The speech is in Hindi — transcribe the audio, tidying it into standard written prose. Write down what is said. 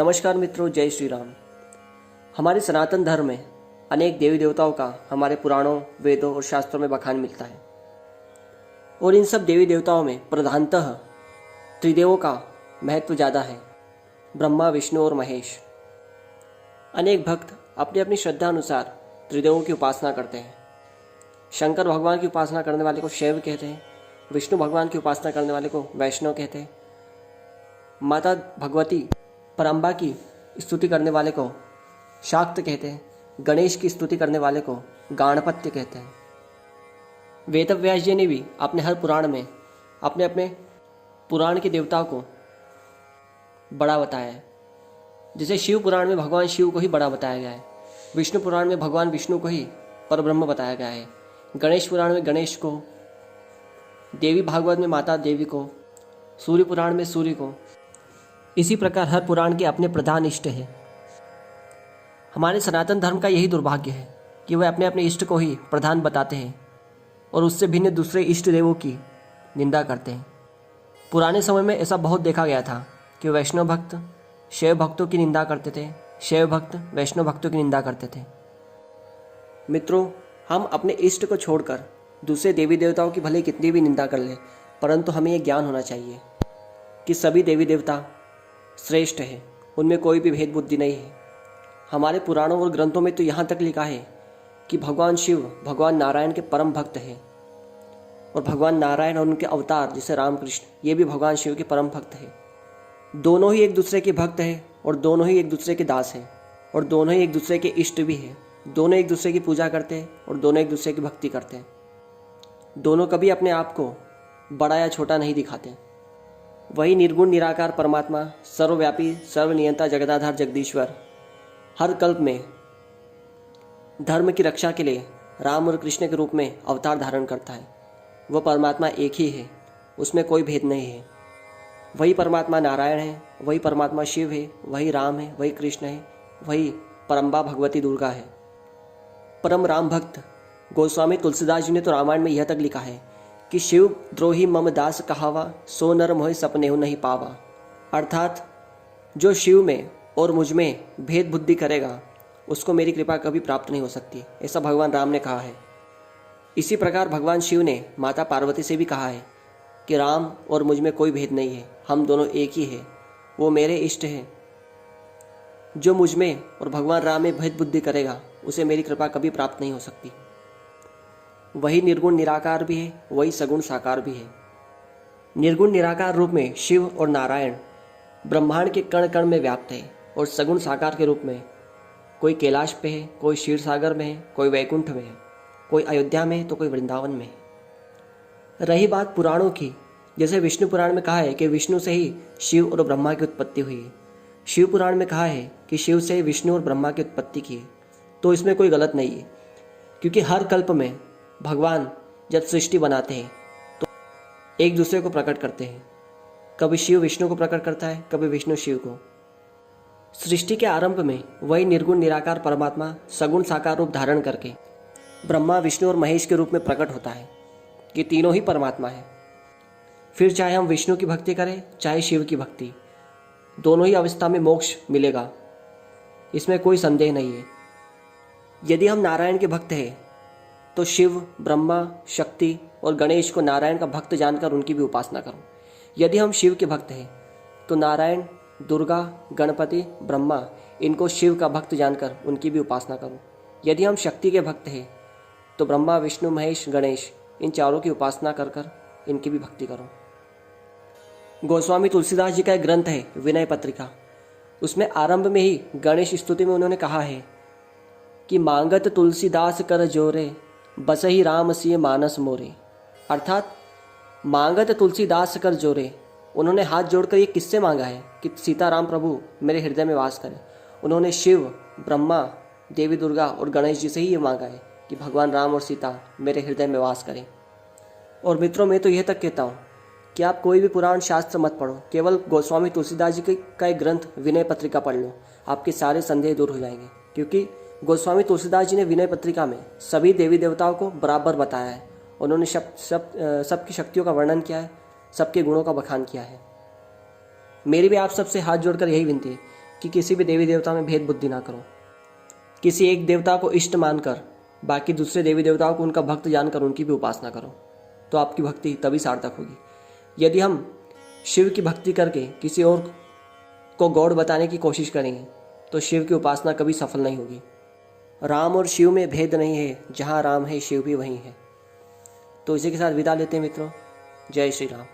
नमस्कार मित्रों, जय श्री राम। हमारे सनातन धर्म में अनेक देवी देवताओं का हमारे पुराणों, वेदों और शास्त्रों में बखान मिलता है और इन सब देवी देवताओं में प्रधानतः त्रिदेवों का महत्व ज़्यादा है, ब्रह्मा, विष्णु और महेश। अनेक भक्त अपनी अपनी श्रद्धा अनुसार त्रिदेवों की उपासना करते हैं। शंकर भगवान की उपासना करने वाले को शैव कहते हैं, विष्णु भगवान की उपासना करने वाले को वैष्णव कहते हैं, माता भगवती परम्बा की स्तुति करने वाले को शाक्त कहते हैं, गणेश की स्तुति करने वाले को गाणपत्य कहते हैं। वेदव्यास जी ने भी अपने हर पुराण में अपने अपने पुराण के देवताओं को बड़ा बताया है। जैसे शिव पुराण में भगवान शिव को ही बड़ा बताया गया है, विष्णु पुराण में भगवान विष्णु को ही परब्रह्म बताया गया है, गणेश पुराण में गणेश को, देवी भागवत में माता देवी को, सूर्य पुराण में सूर्य को। इसी प्रकार हर पुराण के अपने प्रधान इष्ट है। हमारे सनातन धर्म का यही दुर्भाग्य है कि वह अपने अपने इष्ट को ही प्रधान बताते हैं और उससे भिन्न दूसरे इष्ट देवों की निंदा करते हैं। पुराने समय में ऐसा बहुत देखा गया था कि वैष्णव भक्त शैव भक्तों की निंदा करते थे, शैव भक्त वैष्णव भक्तों की निंदा करते थे। मित्रों, हम अपने इष्ट को छोड़कर दूसरे देवी देवताओं की भले कितनी भी निंदा कर लें, परंतु हमें यह ज्ञान होना चाहिए कि सभी देवी देवता श्रेष्ठ है, उनमें कोई भी भेद बुद्धि नहीं है। हमारे पुराणों और ग्रंथों में तो यहाँ तक लिखा है कि भगवान शिव भगवान नारायण के परम भक्त हैं और भगवान नारायण और उनके अवतार जैसे रामकृष्ण, ये भी भगवान शिव के परम भक्त हैं। दोनों ही एक दूसरे के भक्त हैं और दोनों ही एक दूसरे के दास हैं और दोनों ही एक दूसरे के इष्ट भी हैं। दोनों एक दूसरे की पूजा करते हैं और दोनों एक दूसरे की भक्ति करते हैं। दोनों कभी अपने आप को बड़ा या छोटा नहीं दिखाते। वही निर्गुण निराकार परमात्मा, सर्वव्यापी, सर्वनियंता, जगदाधार, जगदीश्वर हर कल्प में धर्म की रक्षा के लिए राम और कृष्ण के रूप में अवतार धारण करता है। वह परमात्मा एक ही है, उसमें कोई भेद नहीं है। वही परमात्मा नारायण है, वही परमात्मा शिव है, वही राम है, वही कृष्ण है, वही परम्बा भगवती दुर्गा है। परम राम भक्त गोस्वामी तुलसीदास जी ने तो रामायण में यह तक लिखा है कि शिव द्रोही मम दास कहावा, सो नर मोहि सपने नहीं पावा। अर्थात जो शिव में और मुझ में भेद बुद्धि करेगा उसको मेरी कृपा कभी प्राप्त नहीं हो सकती, ऐसा भगवान राम ने कहा है। इसी प्रकार भगवान शिव ने माता पार्वती से भी कहा है कि राम और मुझ में कोई भेद नहीं है, हम दोनों एक ही है, वो मेरे इष्ट हैं। जो मुझ में और भगवान राम में भेद बुद्धि करेगा उसे मेरी कृपा कभी प्राप्त नहीं हो सकती। वही निर्गुण निराकार भी है, वही सगुण साकार भी है। निर्गुण निराकार रूप में शिव और नारायण ब्रह्मांड के कण कण में व्याप्त है और सगुण साकार के रूप में कोई कैलाश पे है, कोई क्षीर सागर में है, कोई वैकुंठ में है, कोई अयोध्या में है तो कोई वृंदावन में है। रही बात पुराणों की, जैसे विष्णु पुराण में कहा है कि विष्णु से ही शिव और ब्रह्मा की उत्पत्ति हुई है, शिव पुराण में कहा है कि शिव से ही विष्णु और ब्रह्मा की उत्पत्ति की है, तो इसमें कोई गलत नहीं है। क्योंकि हर कल्प में भगवान जब सृष्टि बनाते हैं तो एक दूसरे को प्रकट करते हैं। कभी शिव विष्णु को प्रकट करता है, कभी विष्णु शिव को। सृष्टि के आरंभ में वही निर्गुण निराकार परमात्मा सगुण साकार रूप धारण करके ब्रह्मा, विष्णु और महेश के रूप में प्रकट होता है। ये तीनों ही परमात्मा है। फिर चाहे हम विष्णु की भक्ति करें चाहे शिव की भक्ति, दोनों ही अवस्था में मोक्ष मिलेगा, इसमें कोई संदेह नहीं है। यदि हम नारायण के भक्त हैं तो शिव, ब्रह्मा, शक्ति और गणेश को नारायण का भक्त जानकर उनकी भी उपासना करो। यदि हम शिव के भक्त हैं तो नारायण, दुर्गा, गणपति, ब्रह्मा, इनको शिव का भक्त जानकर उनकी भी उपासना करो। यदि हम शक्ति के भक्त हैं तो ब्रह्मा, विष्णु, महेश, गणेश, इन चारों की उपासना कर कर इनकी भी भक्ति करो। गोस्वामी तुलसीदास जी का एक ग्रंथ है विनय पत्रिका, उसमें आरंभ में ही गणेश स्तुति में उन्होंने कहा है कि मांगत तुलसीदास कर जोरे, बसही राम सिय मानस मोरे। अर्थात मांगत तुलसीदास कर जोरे, उन्होंने हाथ जोड़कर ये किससे मांगा है कि सीताराम प्रभु मेरे हृदय में वास करें। उन्होंने शिव, ब्रह्मा, देवी दुर्गा और गणेश जी से ही ये मांगा है कि भगवान राम और सीता मेरे हृदय में वास करें। और मित्रों, मैं तो यह तक कहता हूँ कि आप कोई भी पुराण शास्त्र मत पढ़ो, केवल गोस्वामी तुलसीदास जी का एक ग्रंथ विनय पत्रिका पढ़ लो, आपके सारे संदेह दूर हो जाएंगे। क्योंकि गोस्वामी तुलसीदास जी ने विनय पत्रिका में सभी देवी देवताओं को बराबर बताया है। उन्होंने सबकी शक्तियों का वर्णन किया है, सबके गुणों का बखान किया है। मेरी भी आप सबसे हाथ जोड़कर यही विनती है कि किसी भी देवी देवता में भेद बुद्धि ना करो। किसी एक देवता को इष्ट मानकर बाकी दूसरे देवी देवताओं को उनका भक्त जानकर उनकी भी उपासना करो, तो आपकी भक्ति तभी सार्थक होगी। यदि हम शिव की भक्ति करके किसी और को गॉड बताने की कोशिश करेंगे तो शिव की उपासना कभी सफल नहीं होगी। राम और शिव में भेद नहीं है, जहाँ राम है शिव भी वहीं है। तो इसी के साथ विदा लेते हैं मित्रों। जय श्री राम।